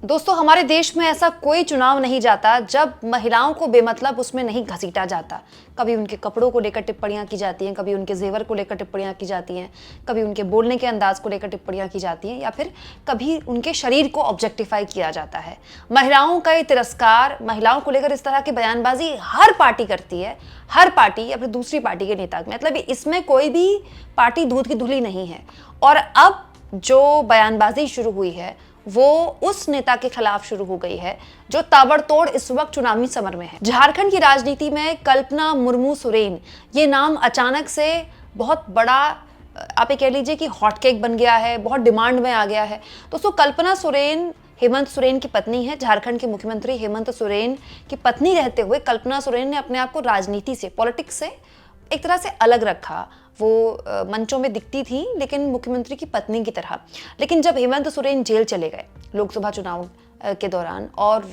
दोस्तों, हमारे देश में ऐसा कोई चुनाव नहीं जाता जब महिलाओं को बेमतलब उसमें नहीं घसीटा जाता। कभी उनके कपड़ों को लेकर टिप्पणियां की जाती हैं, कभी उनके जेवर को लेकर टिप्पणियां की जाती हैं, कभी उनके बोलने के अंदाज को लेकर टिप्पणियां की जाती हैं, या फिर कभी उनके शरीर को ऑब्जेक्टिफाई किया जाता है। महिलाओं का ये तिरस्कार, महिलाओं को लेकर इस तरह की बयानबाजी हर पार्टी करती है, हर पार्टी या फिर दूसरी पार्टी के नेता। मतलब इसमें कोई भी पार्टी दूध की धुली नहीं है। और अब जो बयानबाजी शुरू हुई है वो उस नेता के खिलाफ शुरू हो गई है जो ताबड़तोड़ इस वक्त चुनावी समर में है। झारखंड की राजनीति में कल्पना मुर्मू सोरेन, ये नाम अचानक से बहुत बड़ा, आप ये कह लीजिए कि हॉटकेक बन गया है, बहुत डिमांड में आ गया है। दोस्तों, कल्पना सोरेन हेमंत सोरेन की पत्नी है। झारखंड के मुख्यमंत्री हेमंत सोरेन की पत्नी रहते हुए कल्पना सोरेन ने अपने आप को राजनीति से, पॉलिटिक्स से एक तरह से अलग रखा। वो मंचों में दिखती थी लेकिन मुख्यमंत्री की पत्नी की तरह। लेकिन जब हेमंत सोरेन जेल चले गए लोकसभा चुनाव के दौरान और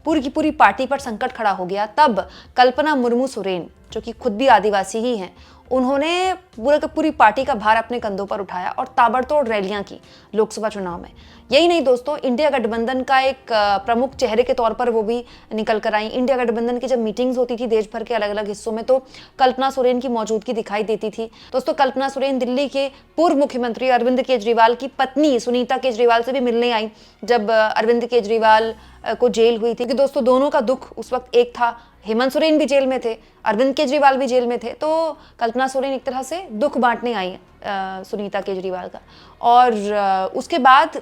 पूरी की पूरी पार्टी पर संकट खड़ा हो गया, तब कल्पना मुर्मू सोरेन, जो कि खुद भी आदिवासी ही हैं, उन्होंने पूरी पार्टी का भार अपने कंधों पर उठाया और ताबड़तोड़ रैलियां की लोकसभा चुनाव में। यही नहीं दोस्तों, इंडिया गठबंधन का एक प्रमुख चेहरे के तौर पर वो भी निकल कर आई। इंडिया गठबंधन की जब मीटिंग्स होती थी देश भर के अलग अलग हिस्सों में, तो कल्पना सोरेन की मौजूदगी दिखाई देती थी। दोस्तों, कल्पना सोरेन दिल्ली के पूर्व मुख्यमंत्री अरविंद केजरीवाल की पत्नी सुनीता केजरीवाल से भी मिलने आई जब अरविंद केजरीवाल को जेल हुई थी। कि दोस्तों, दोनों का दुख उस वक्त एक था। हेमंत सोरेन भी जेल में थे, अरविंद केजरीवाल भी जेल में थे, तो कल्पना सोरेन एक तरह से दुख बांटने आई सुनीता केजरीवाल का। और उसके बाद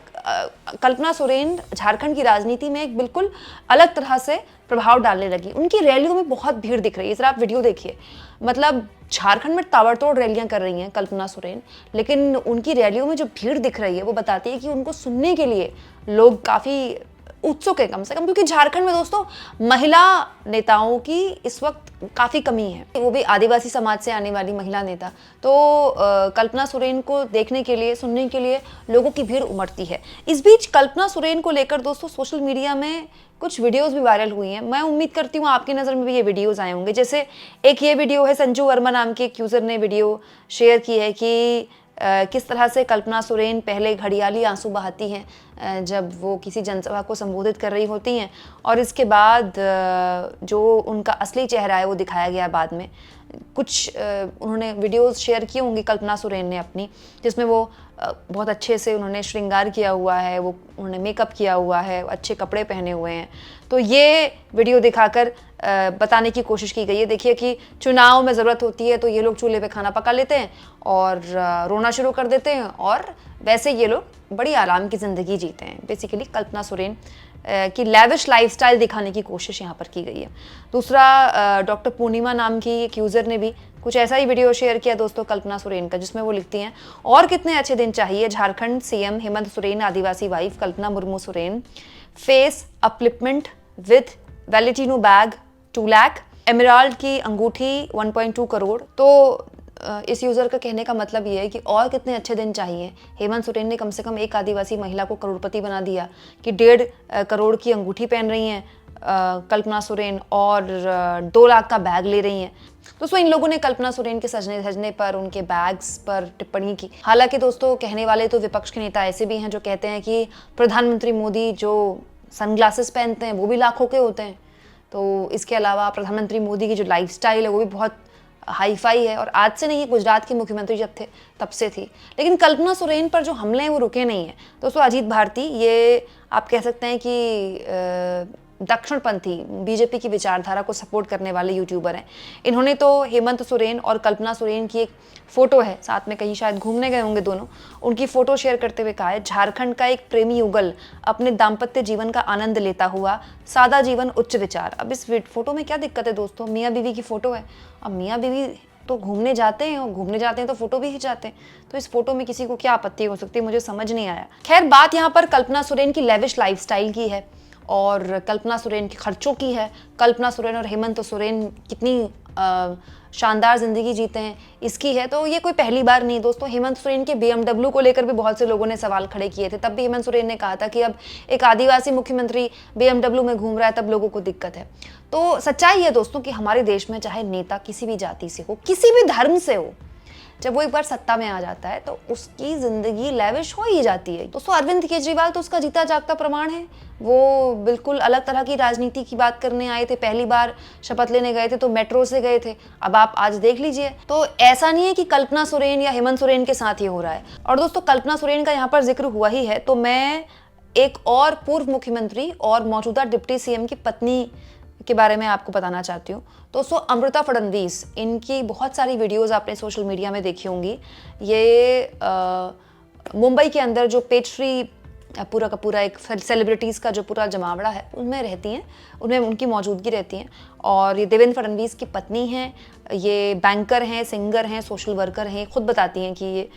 कल्पना सोरेन झारखंड की राजनीति में एक बिल्कुल अलग तरह से प्रभाव डालने लगी। उनकी रैलियों में बहुत भीड़ दिख रही है। जरा आप वीडियो देखिए। मतलब झारखंड में ताबड़तोड़ रैलियां कर रही हैं कल्पना सोरेन, लेकिन उनकी रैलियों में जो भीड़ दिख रही है वो बताती है कि उनको सुनने के लिए लोग काफ़ी उत्सुक है, कम से कम। क्योंकि झारखंड में दोस्तों महिला नेताओं की इस वक्त काफ़ी कमी है, वो भी आदिवासी समाज से आने वाली महिला नेता। तो कल्पना सोरेन को देखने के लिए, सुनने के लिए लोगों की भीड़ उमड़ती है। इस बीच कल्पना सोरेन को लेकर दोस्तों सोशल मीडिया में कुछ वीडियोस भी वायरल हुई हैं। मैं उम्मीद करती हूँ आपकी नज़र में भी ये वीडियोस आए होंगे। जैसे एक ये वीडियो है, संजू वर्मा नाम के एक यूज़र ने वीडियो शेयर की है कि किस तरह से कल्पना सोरेन पहले घड़ियाली आंसू बहाती हैं जब वो किसी जनसभा को संबोधित कर रही होती हैं, और इसके बाद जो उनका असली चेहरा है वो दिखाया गया बाद में। कुछ उन्होंने वीडियोस शेयर की होंगी कल्पना सोरेन ने अपनी, जिसमें वो बहुत अच्छे से उन्होंने श्रृंगार किया हुआ है, वो उन्होंने मेकअप किया हुआ है, अच्छे कपड़े पहने हुए हैं। तो ये वीडियो दिखाकर बताने की कोशिश की गई है। देखिए कि चुनाव में ज़रूरत होती है तो ये लोग चूल्हे पे खाना पका लेते हैं और रोना शुरू कर देते हैं, और वैसे ये लोग बड़ी आराम की ज़िंदगी जीते हैं। बेसिकली कल्पना सोरेन की लैविश लाइफस्टाइल दिखाने की कोशिश यहाँ पर की गई है। दूसरा, डॉक्टर पूर्णिमा नाम की एक यूज़र ने भी कुछ ऐसा ही वीडियो शेयर किया दोस्तों कल्पना सोरेन का, जिसमें वो लिखती हैं, और कितने अच्छे दिन चाहिए Jharkhand CM Hemant Soren, Adivasi wife Kalpana Murmu Soren, face upliftment with Valentino bag 2 lakh, emerald की अंगूठी 1.2 करोड़। तो इस यूज़र का कहने का मतलब ये है कि और कितने अच्छे दिन चाहिए। हेमंत सोरेन ने कम से कम एक आदिवासी महिला को करोड़पति बना दिया कि 1.5 करोड़ की अंगूठी पहन रही हैं कल्पना सोरेन और 2 लाख का बैग ले रही हैं। दोस्तों, इन लोगों ने कल्पना सोरेन के सजने धजने पर, उनके बैग्स पर टिप्पणी की। हालांकि दोस्तों, कहने वाले तो विपक्ष के नेता ऐसे भी हैं जो कहते हैं कि प्रधानमंत्री मोदी जो सनग्लासेस पहनते हैं वो भी लाखों के होते हैं। तो इसके अलावा प्रधानमंत्री मोदी की जो लाइफस्टाइल है वो भी बहुत हाईफाई है, और आज से नहीं, गुजरात के मुख्यमंत्री जब थे तब से थी। लेकिन कल्पना सोरेन पर जो हमले हैं वो रुके नहीं हैं। दोस्तों, अजीत भारती, ये आप कह सकते हैं कि दक्षिणपंथी बीजेपी की विचारधारा को सपोर्ट करने वाले यूट्यूबर हैं। इन्होंने तो हेमंत सोरेन और कल्पना सोरेन की एक फ़ोटो है, साथ में कहीं शायद घूमने गए होंगे दोनों, उनकी फ़ोटो शेयर करते हुए कहा है, झारखंड का एक प्रेमी युगल अपने दाम्पत्य जीवन का आनंद लेता हुआ, सादा जीवन उच्च विचार। अब इस फोटो में क्या दिक्कत है दोस्तों? मियाँ बीवी की फ़ोटो है। अब मियाँ बीवी तो घूमने जाते हैं, और घूमने जाते हैं तो फोटो भी खिंचाते हैं, तो इस फोटो में किसी को क्या आपत्ति हो सकती है? मुझे समझ नहीं आया। खैर, बात यहाँ पर कल्पना सोरेन की लेविश लाइफस्टाइल की है और कल्पना सोरेन के खर्चों की है। कल्पना सोरेन और हेमंत सोरेन कितनी शानदार ज़िंदगी जीते हैं इसकी है। तो ये कोई पहली बार नहीं दोस्तों। हेमंत सोरेन के BMW को लेकर भी बहुत से लोगों ने सवाल खड़े किए थे। तब भी हेमंत सोरेन ने कहा था कि अब एक आदिवासी मुख्यमंत्री BMW में घूम रहा है तब लोगों को दिक्कत है। तो सच्चाई है दोस्तों कि हमारे देश में चाहे नेता किसी भी जाति से हो, किसी भी धर्म से हो, जब वो एक बार सत्ता में आ जाता है तो उसकी जिंदगी लेविश हो ही जाती है। दोस्तों अरविंद केजरीवाल तो उसका जीता जागता प्रमाण है। वो बिल्कुल अलग तरह की राजनीति की बात करने आए थे, पहली बार शपथ लेने गए थे तो मेट्रो से गए थे। अब आप आज देख लीजिए, तो ऐसा नहीं है कि कल्पना सोरेन या हेमंत सोरेन के साथ ये हो रहा है। और दोस्तों कल्पना सोरेन का यहाँ पर जिक्र हुआ ही है तो मैं एक और पूर्व मुख्यमंत्री और मौजूदा डिप्टी सीएम की पत्नी के बारे में आपको बताना चाहती हूँ। दोस्तों अमृता फडणवीस, इनकी बहुत सारी वीडियोस आपने सोशल मीडिया में देखी होंगी। ये मुंबई के अंदर जो पेस्ट्री पूरा का पूरा एक सेलिब्रिटीज़ का जो पूरा जमावड़ा है उनमें रहती हैं, उनमें उनकी मौजूदगी रहती है। और ये देवेंद्र फडणवीस की पत्नी हैं, ये बैंकर हैं, सिंगर हैं, सोशल वर्कर हैं। खुद बताती हैं कि ये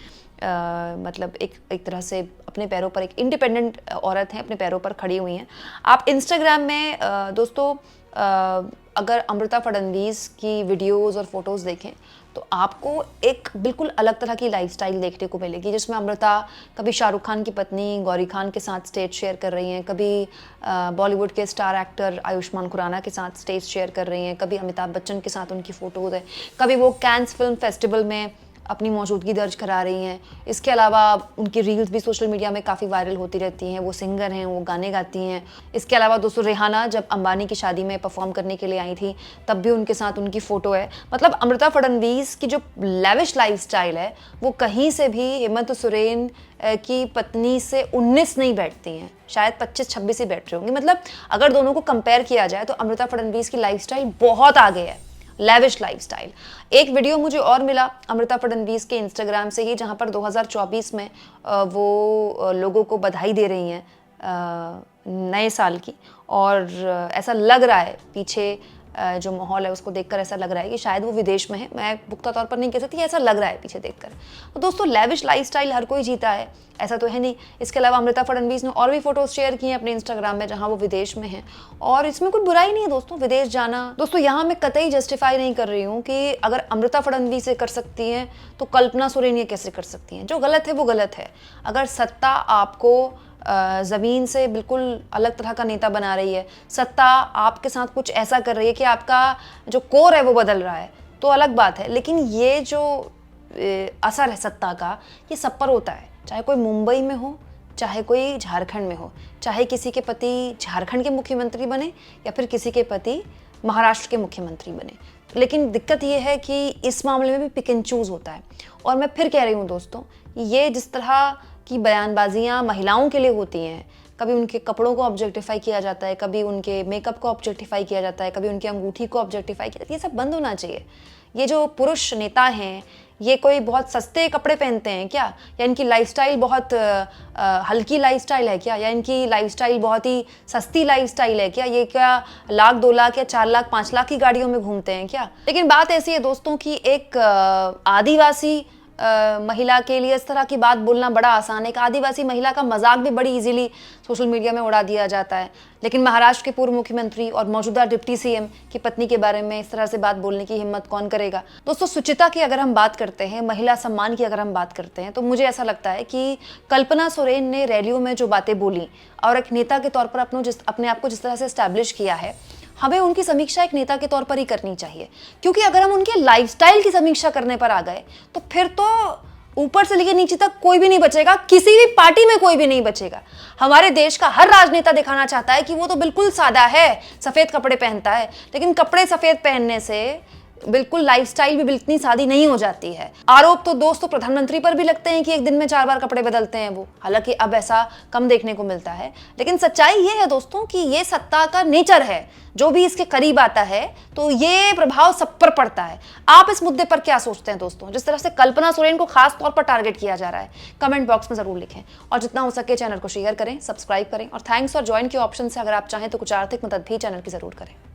मतलब एक तरह से अपने पैरों पर एक इंडिपेंडेंट औरत हैं, अपने पैरों पर खड़ी हुई हैं। आप इंस्टाग्राम में दोस्तों अगर अमृता फडणवीस की वीडियोस और फोटोज़ देखें तो आपको एक बिल्कुल अलग तरह की लाइफस्टाइल देखने को मिलेगी, जिसमें अमृता कभी शाहरुख खान की पत्नी गौरी खान के साथ स्टेज शेयर कर रही हैं, कभी बॉलीवुड के स्टार एक्टर आयुष्मान खुराना के साथ स्टेज शेयर कर रही हैं, कभी अमिताभ बच्चन के साथ उनकी फ़ोटोज़ है, कभी वो कैंस फिल्म फेस्टिवल में अपनी मौजूदगी दर्ज करा रही हैं। इसके अलावा उनकी रील्स भी सोशल मीडिया में काफ़ी वायरल होती रहती हैं। वो सिंगर हैं, वो गाने गाती हैं। इसके अलावा दोस्तों रेहाना जब अंबानी की शादी में परफॉर्म करने के लिए आई थी तब भी उनके साथ उनकी फ़ोटो है। मतलब अमृता फडणवीस की जो लेविश लाइफस्टाइल है वो कहीं से भी हेमंत सोरेन की पत्नी से 19 नहीं बैठती हैं, शायद 25-26 ही बैठ रही होंगी। मतलब अगर दोनों को कंपेयर किया जाए तो अमृता फडणवीस की लाइफस्टाइल बहुत आगे है, लेविश लाइफस्टाइल। एक वीडियो मुझे और मिला अमृता फडणवीस के इंस्टाग्राम से ही, जहां पर 2024 में वो लोगों को बधाई दे रही हैं नए साल की। और ऐसा लग रहा है पीछे जो माहौल है उसको देखकर ऐसा लग रहा है कि शायद वो विदेश में है। मैं पुख्ता तौर पर नहीं कह सकती, ऐसा लग रहा है पीछे देखकर। तो दोस्तों लेविश लाइफस्टाइल हर कोई जीता है, ऐसा तो है नहीं। इसके अलावा अमृता फडणवीस ने और भी फोटोज शेयर की हैं अपने इंस्टाग्राम में जहां वो विदेश में हैं, और इसमें कोई बुराई नहीं है दोस्तों विदेश जाना। दोस्तों यहाँ मैं कतई जस्टिफाई नहीं कर रही हूँ कि अगर अमृता फडणवीस ये कर सकती हैं तो कल्पना सोरेन ये कैसे कर सकती हैं। जो गलत है वो गलत है। अगर सत्ता आपको ज़मीन से बिल्कुल अलग तरह का नेता बना रही है, सत्ता आपके साथ कुछ ऐसा कर रही है कि आपका जो कोर है वो बदल रहा है, तो अलग बात है। लेकिन ये जो असर है सत्ता का, ये सब पर होता है, चाहे कोई मुंबई में हो, चाहे कोई झारखंड में हो, चाहे किसी के पति झारखंड के मुख्यमंत्री बने या फिर किसी के पति महाराष्ट्र के मुख्यमंत्री बने। लेकिन दिक्कत ये है कि इस मामले में भी पिक एंड चूज़ होता है। और मैं फिर कह रही हूँ दोस्तों, ये जिस तरह की बयानबाजियाँ महिलाओं के लिए होती हैं, कभी उनके कपड़ों को ऑब्जेक्टिफाई किया जाता है, कभी उनके मेकअप को ऑब्जेक्टिफाई किया जाता है, कभी उनकी अंगूठी को ऑब्जेक्टिफाई किया जाता है, ये सब बंद होना चाहिए। ये जो पुरुष नेता हैं ये कोई बहुत सस्ते कपड़े पहनते हैं क्या, या इनकी लाइफस्टाइल बहुत हल्की लाइफस्टाइल है क्या, या इनकी लाइफस्टाइल बहुत ही सस्ती लाइफस्टाइल है क्या, ये क्या 1 लाख 2 लाख या 4 लाख 5 लाख की गाड़ियों में घूमते हैं क्या। लेकिन बात ऐसी है दोस्तों कि एक आदिवासी महिला के लिए इस तरह की बात बोलना बड़ा आसान है। एक आदिवासी महिला का मजाक भी बड़ी इजीली सोशल मीडिया में उड़ा दिया जाता है, लेकिन महाराष्ट्र के पूर्व मुख्यमंत्री और मौजूदा डिप्टी सीएम की पत्नी के बारे में इस तरह से बात बोलने की हिम्मत कौन करेगा। दोस्तों सुचिता की अगर हम बात करते हैं, महिला सम्मान की अगर हम बात करते हैं, तो मुझे ऐसा लगता है कि कल्पना सोरेन ने रैलियों में जो बातें बोली और एक नेता के तौर पर अपने आप को जिस तरह से एस्टैब्लिश किया है, हमें उनकी समीक्षा एक नेता के तौर पर ही करनी चाहिए। क्योंकि अगर हम उनके लाइफस्टाइल की समीक्षा करने पर आ गए तो फिर तो ऊपर से लेकर नीचे तक कोई भी नहीं बचेगा, किसी भी पार्टी में कोई भी नहीं बचेगा। हमारे देश का हर राजनेता दिखाना चाहता है कि वो तो बिल्कुल सादा है, सफेद कपड़े पहनता है, लेकिन कपड़े सफेद पहनने से बिल्कुल लाइफस्टाइल भी इतनी सादी नहीं हो जाती है। आरोप तो दोस्तों प्रधानमंत्री पर भी लगते हैं कि एक दिन में 4 बार कपड़े बदलते हैं वो, हालांकि अब ऐसा कम देखने को मिलता है। लेकिन सच्चाई ये है दोस्तों कि ये सत्ता का नेचर है, जो भी इसके करीब आता है तो ये प्रभाव सब पर पड़ता है। आप इस मुद्दे पर क्या सोचते हैं दोस्तों, जिस तरह से कल्पना सोरेन को खास तौर पर टारगेट किया जा रहा है? कमेंट बॉक्स में जरूर लिखें और जितना हो सके चैनल को शेयर करें, सब्सक्राइब करें और थैंक्स और ज्वाइन के ऑप्शन से अगर आप चाहें तो कुछ आर्थिक मदद भी चैनल की जरूर करें।